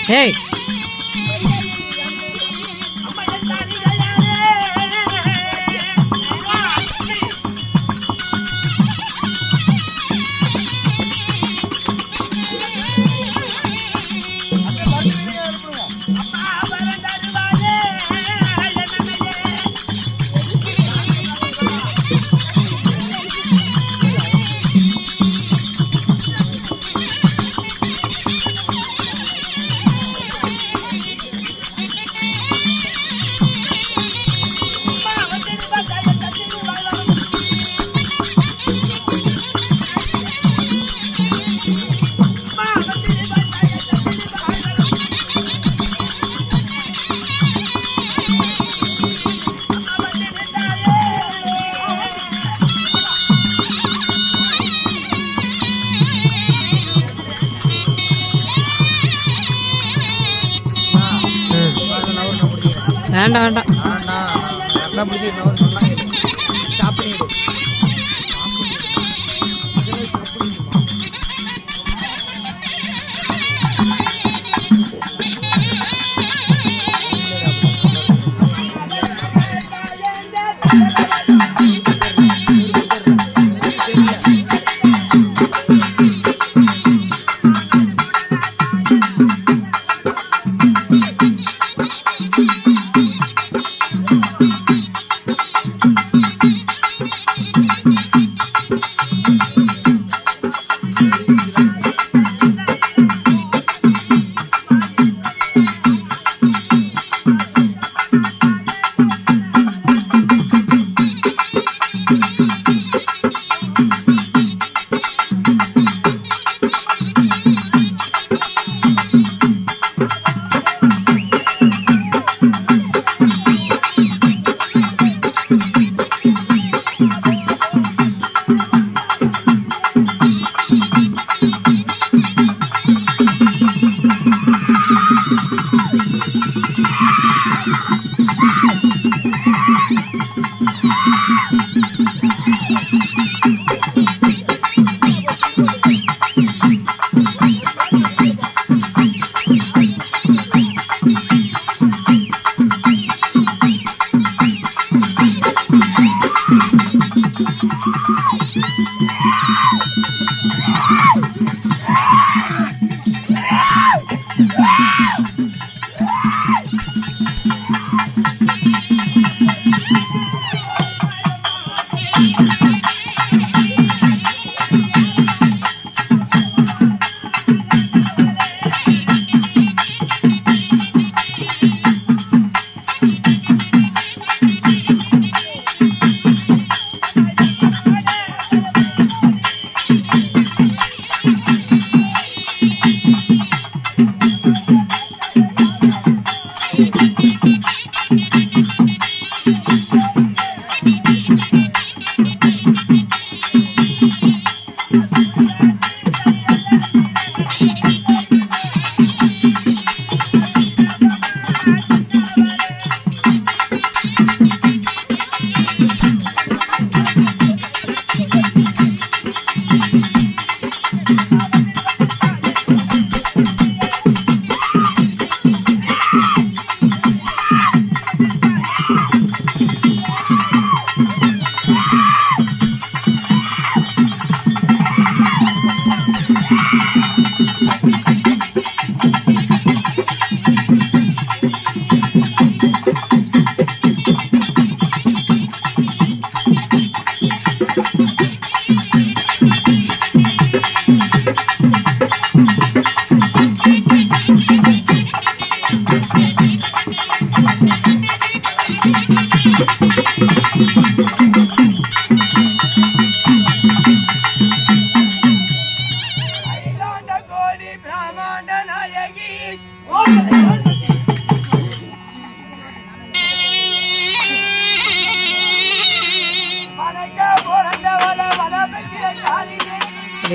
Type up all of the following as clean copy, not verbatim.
ஏய் வேண்டாம் வேண்டாம்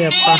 அப்பா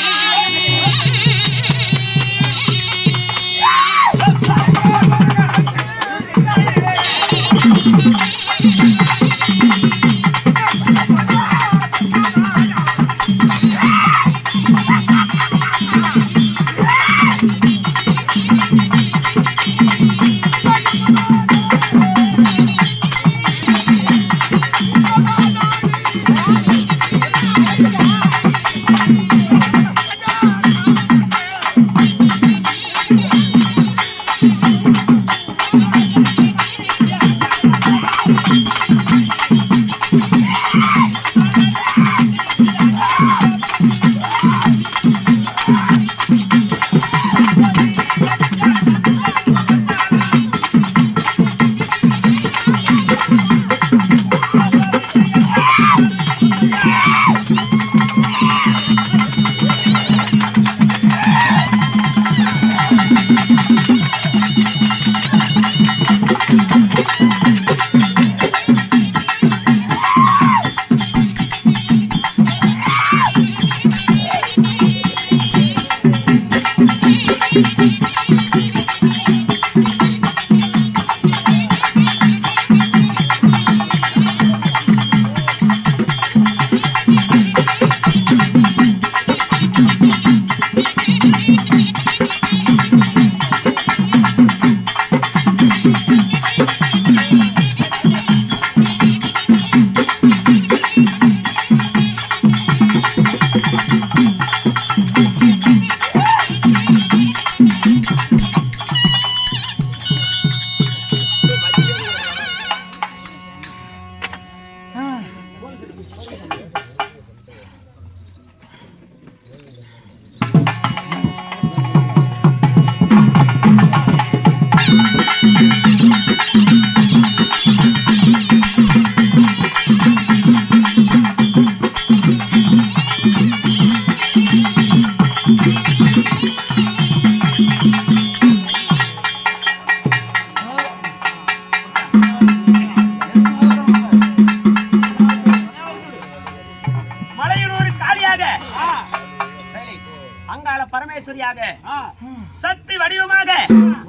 சக்தி வடிவமாக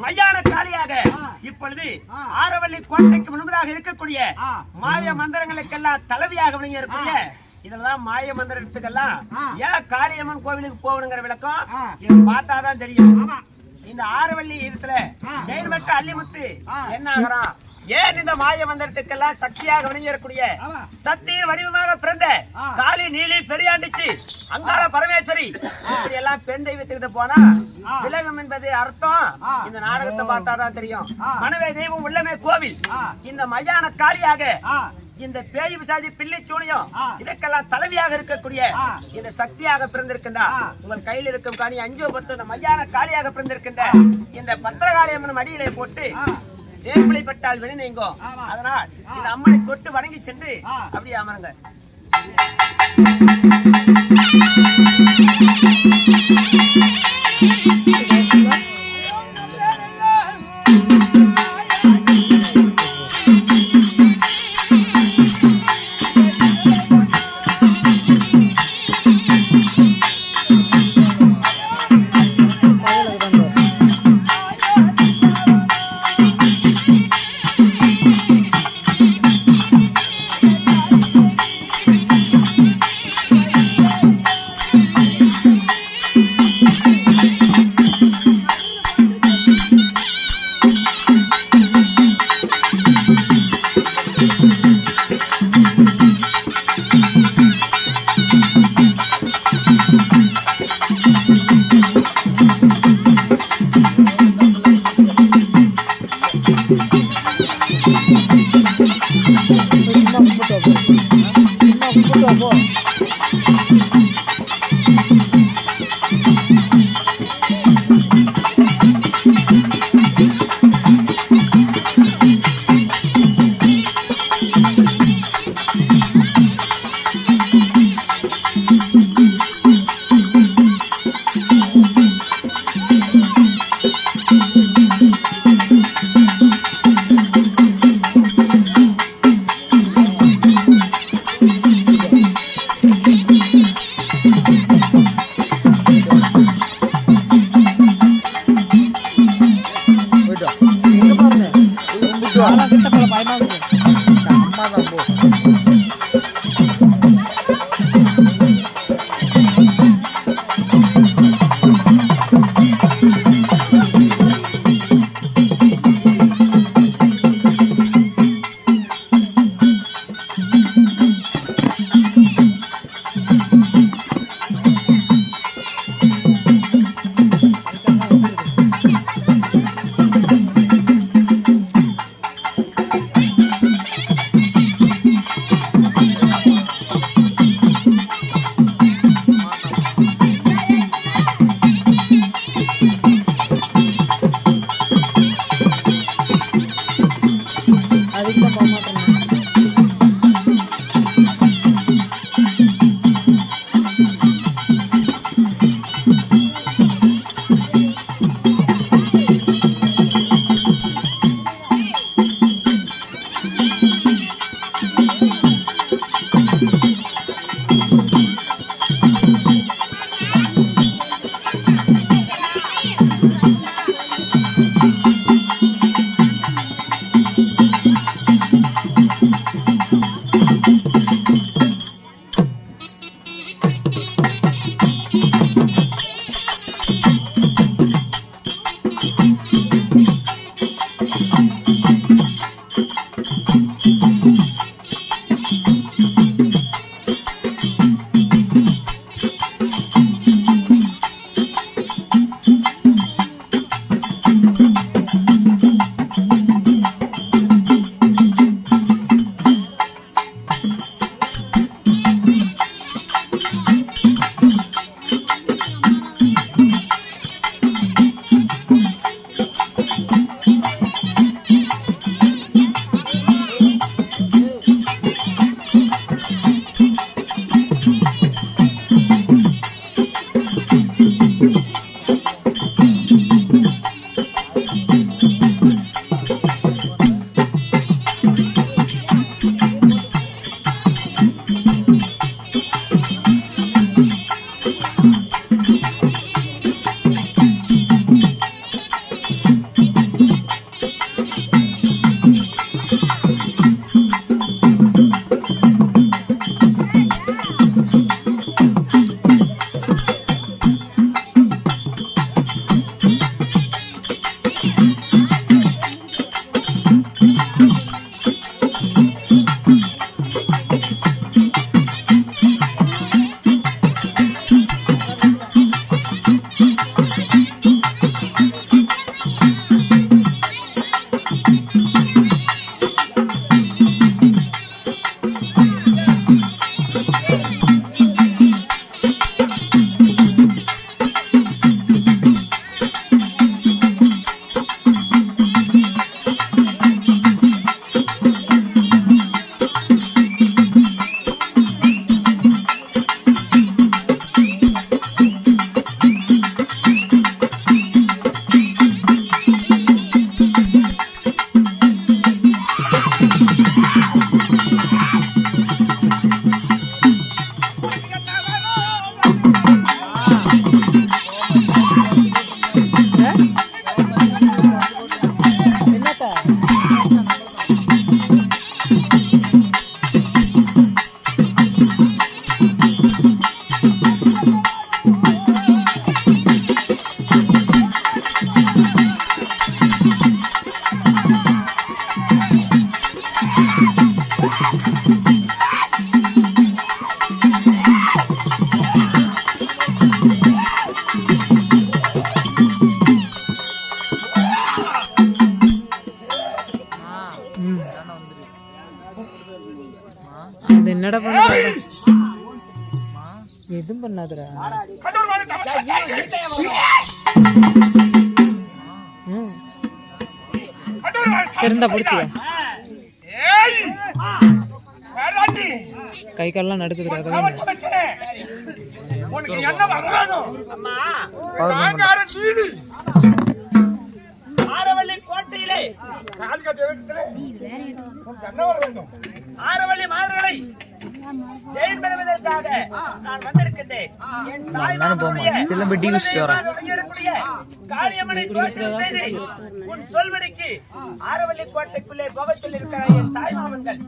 மையான காளியாக இப்பொழுது ஆரவல்லி கோட்டைக்கு முன்பதாக இருக்கக்கூடிய மாய மந்திரங்களுக்கெல்லாம் தலைவியாக விளங்கியிருக்கூடிய இதெல்லாம் மாய மந்திரத்துக்கெல்லாம் ஏன் காளியம்மன் கோவிலுக்கு போகணுங்கிற விளக்கம் இது பார்த்தாதான் தெரியும். இந்த ஆரவல்லி இடத்துல செயல்பட்ட அள்ளிமுத்து என்ன ஆகிறான்? ஏன் இந்த மாய மந்திரத்துக்கெல்லாம் சக்தியாக விளங்கியிருக்கூடிய சக்தியின் வடிவமாக பிறந்த காளி நீலி பெரியாண்டிச்சு அங்காள பரமேஸ்வரி இப்படி எல்லாம் பெண் தெய்வத்துக்கிட்ட போனா விலகம் என்பது அர்த்தம் இந்த நாடகத்தை பார்த்தாதான் தெரியும். மனவே தெய்வம் உள்ளமே கோவில் இந்த மையான காளியாக இந்த பேய் பிசாதி பில்லி சூனியம் இதற்கெல்லாம் தலைவியாக இருக்கக்கூடிய இந்த சக்தியாக பிறந்திருக்கின்ற உங்கள் கையில் இருக்கும் காணி 5-10 இந்த மையான காளியாக பிறந்திருக்கின்ற இந்த பத்திரகாளியம்மன் மடியிலே போட்டு ஏற்படைப்பட்டால் வெளி நீங்கோ. அதனால் இந்த அம்மனை தொட்டு வணங்கி சென்று அப்படியே அமருங்க. என்னடா பண்ண எதுவும் பண்ணாதடா. சரிந்தா பிடிச்சியா கை கால்லாம் நடுக்குதுடா. ஆரவள்ளி கோட்டையிலே ஆரவள்ளி மாதர்களை ஜெயம் பெறுவதற்காக நான் வந்திருக்கின்றேன். என் தாய்மாமனுடைய காளியம்மனை தோற்றம் செய்து உன் சொல்வடிக்கு ஆரவள்ளி கோட்டைக்குள்ளே போகத்தில் இருக்கிற என் தாய்மாமன்கள்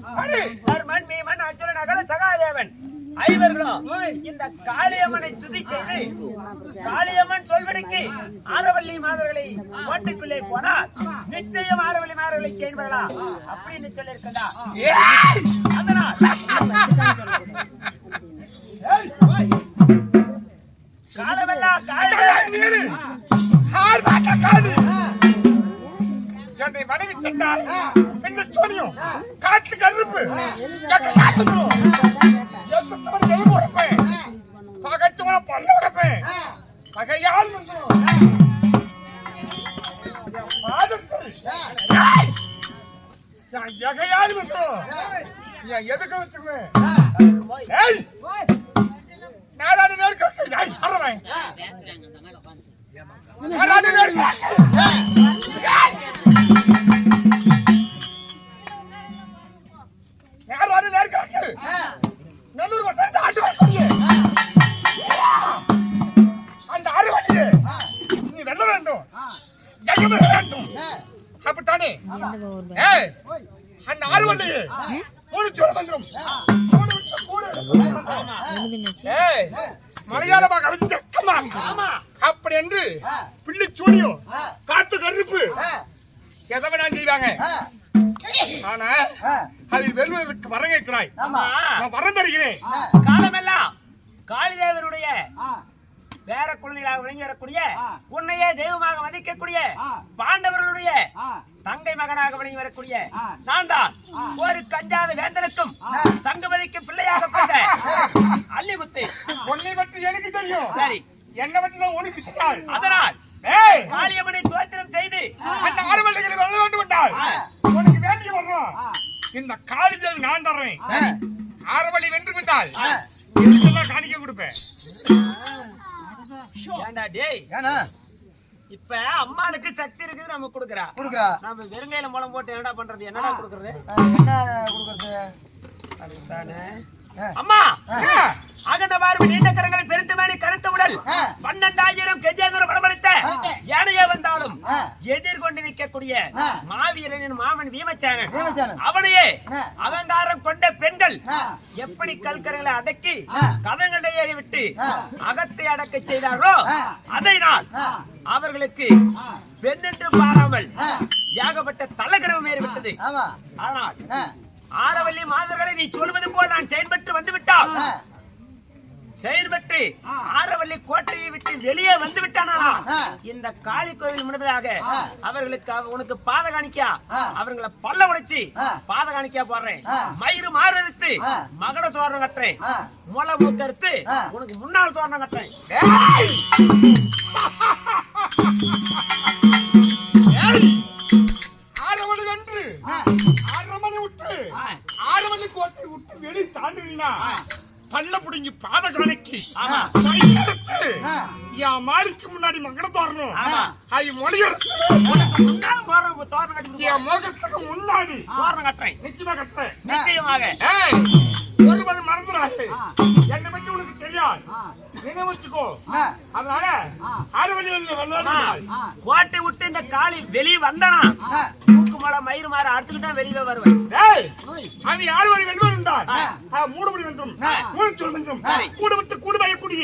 தர்மன், பீமன், அர்ஜுனன், அகல, சகாதேவன் ஐவர்களும் இந்த காளியம்மனை துதி செய்து காளியம்மன் சொல்வடிக்கு ஆரவள்ளி மாதர்களை கோட்டைக்குள்ளே போனால் நிச்சயம் ஆரவள்ளி மாதர்களை செய்வார்களா அப்படின்னு சொல்லியிருக்கா. அதனால் காலமெல்லாம் என்னை வணங்கி சென்றால் என்ன சொன்னியும் காற்று கருப்பு பகச்சவன பல்ல உடப்பேன் பகையால் எகையால் எதுக்கு வச்சுக்குவேன் நாடாடு நேர்க்க நல்லூர் அந்த ஆறு நீ வெல்ல வேண்டும் வேண்டும் அப்படித்தானே. அந்த ஆறு வண்டி மூணு சொல்ல வந்துடும் மலையாளமாக அப்படி என்று பிள்ளை சூனியும் காத்து கருப்பு எதை வேணாலும் செய்வாங்க. ஆனா அதில் வெல்வதற்கு வரம் கேட்கிறாய். நான் வரம் தருகிறேன். காலமெல்லாம் காளிதேவருடைய வேற குழந்தைகளாக விளங்கி வரக்கூடிய உன்னையே தெய்வமாக மதிக்கக்கூடிய பாண்டவர்களுடைய தங்கை மகனாக விளங்கி வரக்கூடிய நான் தான் ஒரு கஞ்சாத வேந்தனுக்கும் சங்கமதிக்கு பிள்ளையாக பிறந்த அல்லிமுத்து. உன்னை பற்றி எனக்கு தெரியும். சரி, என்ன பற்றி தான் உனக்கு தெரியாது. அதனால் காளியம்மனை தோத்திரம் செய்து அந்த ஆறுவல்லிகளை வெல்ல வேண்டும் என்றால் உனக்கு வேண்டிய வர்றோம் இந்த காளிதேவி நான் தர்றேன். ஆறுவல்லி வென்று விட்டால் இதெல்லாம் காணிக்க கொடுப்பேன். ஏண்டா டேய், இப்ப அம்மானுக்கு சக்தி இருக்குது, நம்ம குடுக்குறா நம்ம வெறுங்கையில மூலம் போட்டு என்னடா பண்றது? என்னடா குடுக்குறது? அம்மா அகண்ட பார்வை நீண்ட கரங்களை பெருத்து மேலே கருத்த உடல் 12,000 கெஜேந்திர படமளித்த யானையே வந்தாலும் எதிர்கொண்டு நிற்கக்கூடிய மாவீரனின் மாமன் வீமச்சேனன் அவனையே அலங்காரம் கொண்ட பெண்கள் எப்படி கல்கரைகளை அடக்கி கதங்களை ஏறி விட்டு அகத்தை அடக்க செய்தார்களோ அதை நான் அவர்களுக்கு பெண்ணென்று பாராமல் ஏகப்பட்ட தலைகரவம் ஏறிவிட்டது. ஆனால் ஆரவல்லி மாதர்களை நீ சொல்வது போல் நான் செயல்பட்டு வந்துவிட்டால் செயல்பட்டு ஆரவல்லி கோட்டையை விட்டு வெளியே வந்து விட்டானா இந்த காளி கோவில் முன்பதாக அவர்களுக்கு உனக்கு பாத காணிக்கா அவர்களை பல்ல உடைச்சு பாத காணிக்கா போடுறேன். மயிறு மாறுத்து மகட தோரணம் கட்டுறேன். முளை மூக்கறுத்து உனக்கு முன்னால் தோரணம் கட்டுறேன். ஆரவல்லி வென்று அரமனை விட்டு ஆரவல்லி கோட்டை விட்டு வெளியே தாண்டினா பல்ல புடுங்கி பாத காணிக்கு என் மாடிக்கு முன்னாடி மகட தோறணும். என் முகத்துக்கு முன்னாடி தோரணம் கட்டுறேன். நிச்சயமா கட்டுறேன். நிச்சயமாக ஒருவது மறந்துடாது. என்னை பற்றி உனக்கு தெரியாது, நினைவுச்சுக்கோ. அதனால கோட்டை விட்டு இந்த காளி வெளியே வந்தானா மூக்கு மலை மயிறு மாற அறுத்துக்கிட்டா வெளியே வருவேன். அது யாரு வரை வெளிவருந்தார் மூடுபடி வந்துடும் மூணு வந்துடும் கூடு விட்டு கூடு பயக்கூடிய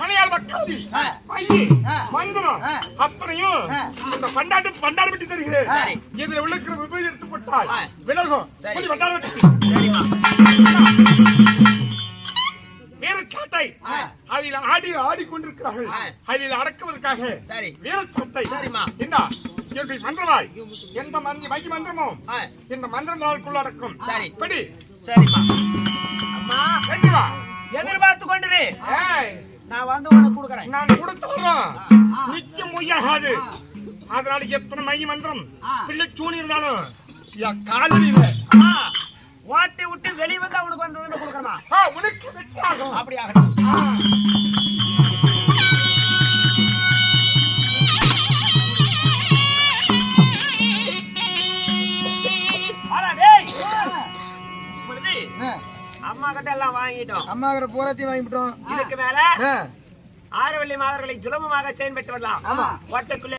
மலையாள மக்கள் பையி மந்திரம் அத்தனையும் இந்த பண்டாண்டு பண்டாடு விட்டு தருகிறேன். இதுல விளக்குற விபதி எடுத்துப்பட்டால் விலகும் பண்டாடு வீரச்சாட்டை அதில் ஆடி ஆடிக்கொண்டிருக்கிறார்கள். அதில் அடக்குவதற்காக வீரச்சாட்டை இந்த எப்படி மந்திரவாய் எந்த மை மந்திரமும் ஆ, இந்த மந்திரங்களுக்குள்ள அடக்கும். சரி. படி. சரிம்மா. அம்மா சென்று வா. எதிர்பார்த்து கொண்டிரு. ஏய், நான் வந்து உனக்கு கொடுக்குறேன். நான் கொடுத்துறேன். நிச்சயம் பொய்யாகாது. அதனால எத்தனை மை மந்திரம் பிள்ளை சூனி இருந்தாலும் என் காலில் இல்லை. அம்மா, ஓட்டி விட்டு வெளியே வந்து அவனுக்கு வந்து கொடுக்கணுமா? உனக்கு வெற்றி ஆகும். அப்படி ஆகட்டும். ஆனா டேய், இப்பொழுது அம்மா கிட்ட எல்லாம் வாங்கிட்டோம். அம்மா கிட்ட பூராத்தையும் வாங்கிட்டோம். இதுக்கு மேல ஆரவல்லி மாதர்களை சுலபமாக செயல்பட்டு வரலாம். ஓட்டக்குள்ளே